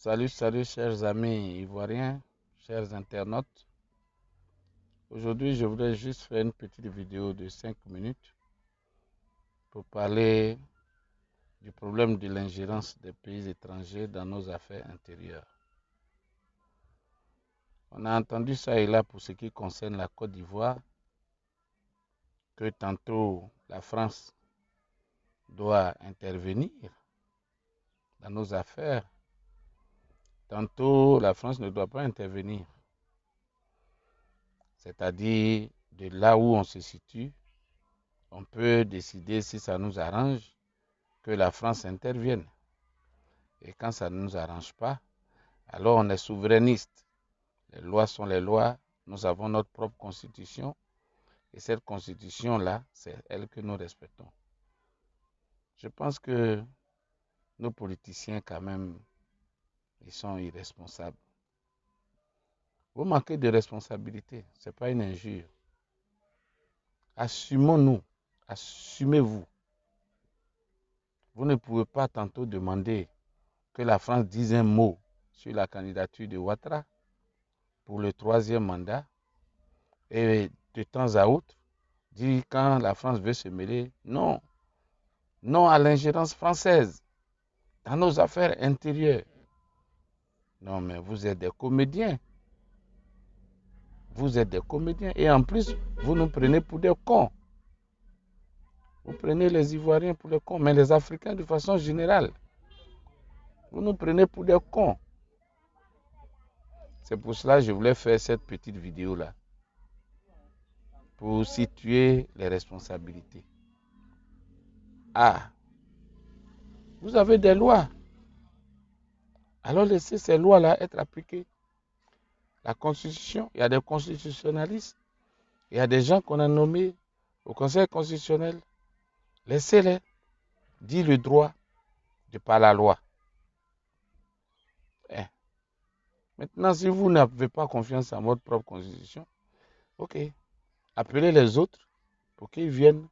Salut, salut, chers amis ivoiriens, chers internautes. Aujourd'hui, je voudrais juste faire une petite vidéo de 5 minutes pour parler du problème de l'ingérence des pays étrangers dans nos affaires intérieures. On a entendu ça et là pour ce qui concerne la Côte d'Ivoire, que tantôt la France doit intervenir dans nos affaires, tantôt la France ne doit pas intervenir. C'est-à-dire de là où on se situe, on peut décider si ça nous arrange que la France intervienne. Et quand ça ne nous arrange pas, alors on est souverainiste. Les lois sont les lois, nous avons notre propre constitution et cette constitution-là, c'est elle que nous respectons. Je pense que nos politiciens quand même, ils sont irresponsables. Vous manquez de responsabilité, ce n'est pas une injure. Assumons-nous, assumez-vous. Vous ne pouvez pas tantôt demander que la France dise un mot sur la candidature de Ouattara pour le 3e mandat et de temps à autre dire quand la France veut se mêler, non, non à l'ingérence française dans nos affaires intérieures. Non, mais vous êtes des comédiens. Vous êtes des comédiens et en plus, vous nous prenez pour des cons. Vous prenez les Ivoiriens pour des cons, mais les Africains de façon générale, vous nous prenez pour des cons. C'est pour cela que je voulais faire cette petite vidéo-là, pour situer les responsabilités. Ah, vous avez des lois. Alors laissez ces lois-là être appliquées. La Constitution, il y a des constitutionnalistes, il y a des gens qu'on a nommés au Conseil constitutionnel. Laissez-les dire le droit de par la loi. Eh. Maintenant, si vous n'avez pas confiance en votre propre constitution, ok, appelez les autres pour qu'ils viennent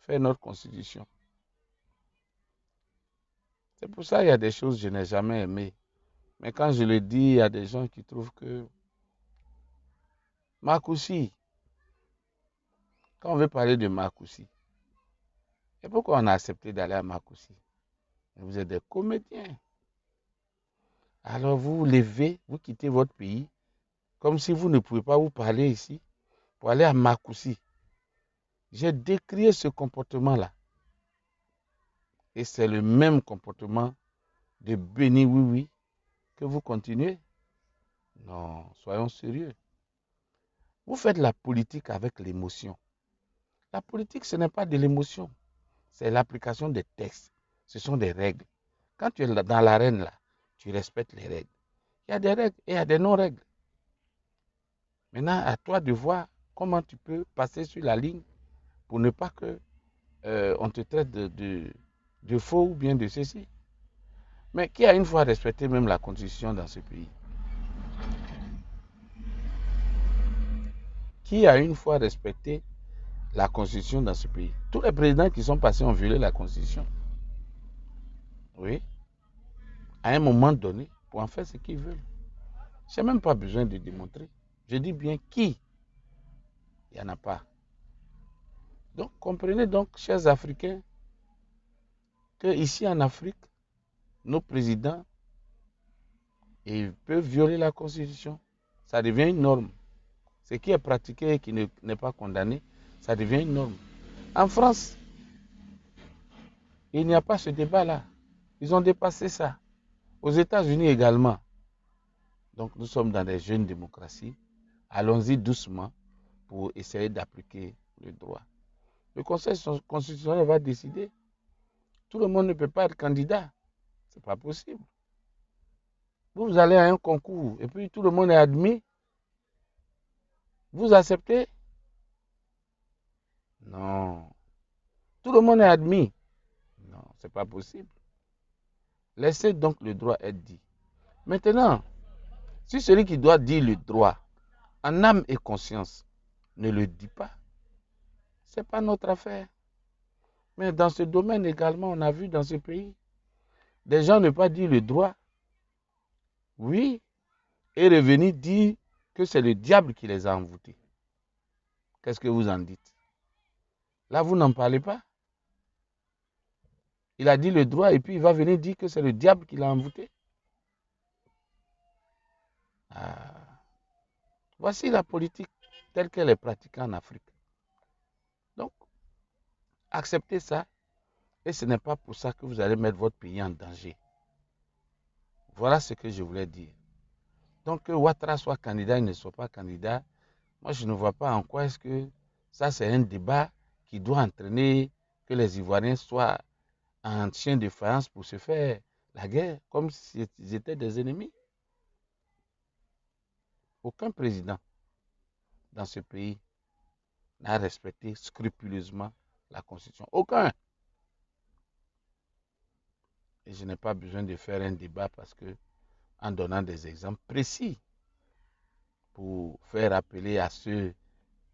faire notre constitution. C'est pour ça qu'il y a des choses que je n'ai jamais aimées. Mais quand je le dis, il y a des gens qui trouvent que Marcoussi, quand on veut parler de Marcoussi, et pourquoi on a accepté d'aller à Marcoussi? Vous êtes des comédiens. Alors vous vous levez, vous quittez votre pays, comme si vous ne pouvez pas vous parler ici, pour aller à Marcoussi. J'ai décrié ce comportement-là. Et c'est le même comportement de Béni Oui que vous continuez. Non, soyons sérieux. Vous faites la politique avec l'émotion. La politique, ce n'est pas de l'émotion. C'est l'application des textes. Ce sont des règles. Quand tu es dans l'arène, là, tu respectes les règles. Il y a des règles et il y a des non-règles. Maintenant, à toi de voir comment tu peux passer sur la ligne pour ne pas que on te traite de faux ou bien de ceci. Mais qui a une fois respecté même la constitution dans ce pays? Qui a une fois respecté la constitution dans ce pays? Tous les présidents qui sont passés ont violé la constitution. Oui. À un moment donné, pour en faire ce qu'ils veulent. Je n'ai même pas besoin de démontrer. Je dis bien qui. Il n'y en a pas. Donc, comprenez donc, chers Africains, qu'ici en Afrique, nos présidents peuvent violer la Constitution. Ça devient une norme. Ce qui est pratiqué et qui n'est pas condamné, ça devient une norme. En France, il n'y a pas ce débat-là. Ils ont dépassé ça. Aux États-Unis également. Donc nous sommes dans des jeunes démocraties. Allons-y doucement pour essayer d'appliquer le droit. Le Conseil constitutionnel va décider. Tout le monde ne peut pas être candidat. Ce n'est pas possible. Vous allez à un concours et puis tout le monde est admis. Vous acceptez? Non. Tout le monde est admis. Non, ce n'est pas possible. Laissez donc le droit être dit. Maintenant, si celui qui doit dire le droit, en âme et conscience, ne le dit pas, ce n'est pas notre affaire. Mais dans ce domaine également, on a vu dans ce pays, des gens ne pas dire le droit Oui, et revenir dire que c'est le diable qui les a envoûtés. Qu'est-ce que vous en dites? Là, vous n'en parlez pas. Il a dit le droit et puis il va venir dire que c'est le diable qui l'a envoûté. Ah. Voici la politique telle qu'elle est pratiquée en Afrique. Donc, acceptez ça et ce n'est pas pour ça que vous allez mettre votre pays en danger. Voilà ce que je voulais dire. Donc, que Ouattara soit candidat, il ne soit pas candidat, moi je ne vois pas en quoi est-ce que ça c'est un débat qui doit entraîner que les Ivoiriens soient en chien de faïence pour se faire la guerre, comme s'ils étaient des ennemis. Aucun président dans ce pays n'a respecté scrupuleusement la Constitution. Aucun. Et je n'ai pas besoin de faire un débat parce que, en donnant des exemples précis pour faire appeler à ceux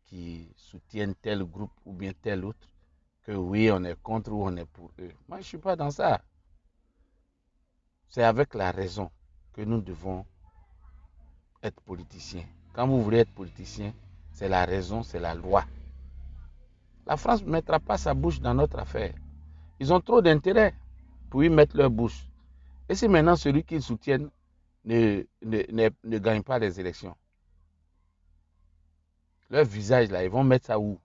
qui soutiennent tel groupe ou bien tel autre que oui, on est contre ou on est pour eux. Moi, je ne suis pas dans ça. C'est avec la raison que nous devons être politiciens. Quand vous voulez être politicien, c'est la raison, c'est la loi. La France ne mettra pas sa bouche dans notre affaire. Ils ont trop d'intérêt pour y mettre leur bouche. Et si maintenant celui qu'ils soutiennent ne gagne pas les élections, leur visage là, ils vont mettre ça où?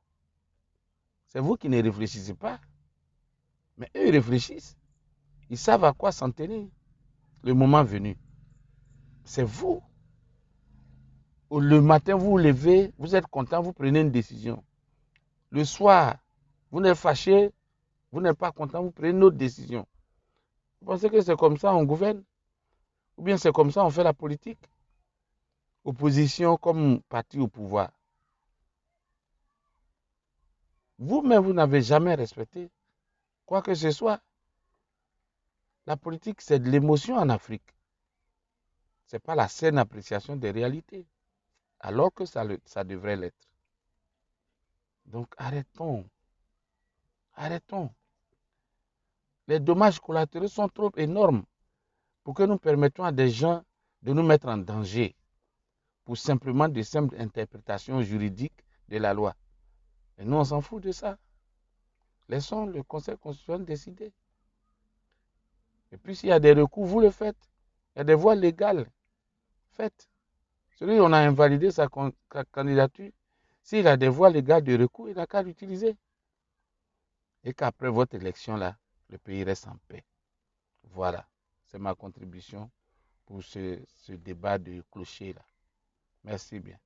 C'est vous qui ne réfléchissez pas. Mais eux, ils réfléchissent. Ils savent à quoi s'en tenir le moment venu. C'est vous. Le matin, vous vous levez, vous êtes content, vous prenez une décision. Le soir, vous n'êtes fâché, vous n'êtes pas content, vous prenez une autre décision. Vous pensez que c'est comme ça on gouverne? Ou bien c'est comme ça on fait la politique? Opposition comme parti au pouvoir. Vous-même, vous n'avez jamais respecté quoi que ce soit. La politique, c'est de l'émotion en Afrique. Ce n'est pas la saine appréciation des réalités. Alors que ça devrait l'être. Donc arrêtons. Arrêtons. Les dommages collatéraux sont trop énormes pour que nous permettions à des gens de nous mettre en danger pour simplement de simples interprétations juridiques de la loi. Et nous, on s'en fout de ça. Laissons le Conseil constitutionnel décider. Et puis, s'il y a des recours, vous le faites. Il y a des voies légales. Faites. Celui on a invalidé sa candidature, s'il a des voies légales de recours, il n'a qu'à l'utiliser. Et qu'après votre élection, là, le pays reste en paix. Voilà. C'est ma contribution pour ce débat de clocher, là. Merci bien.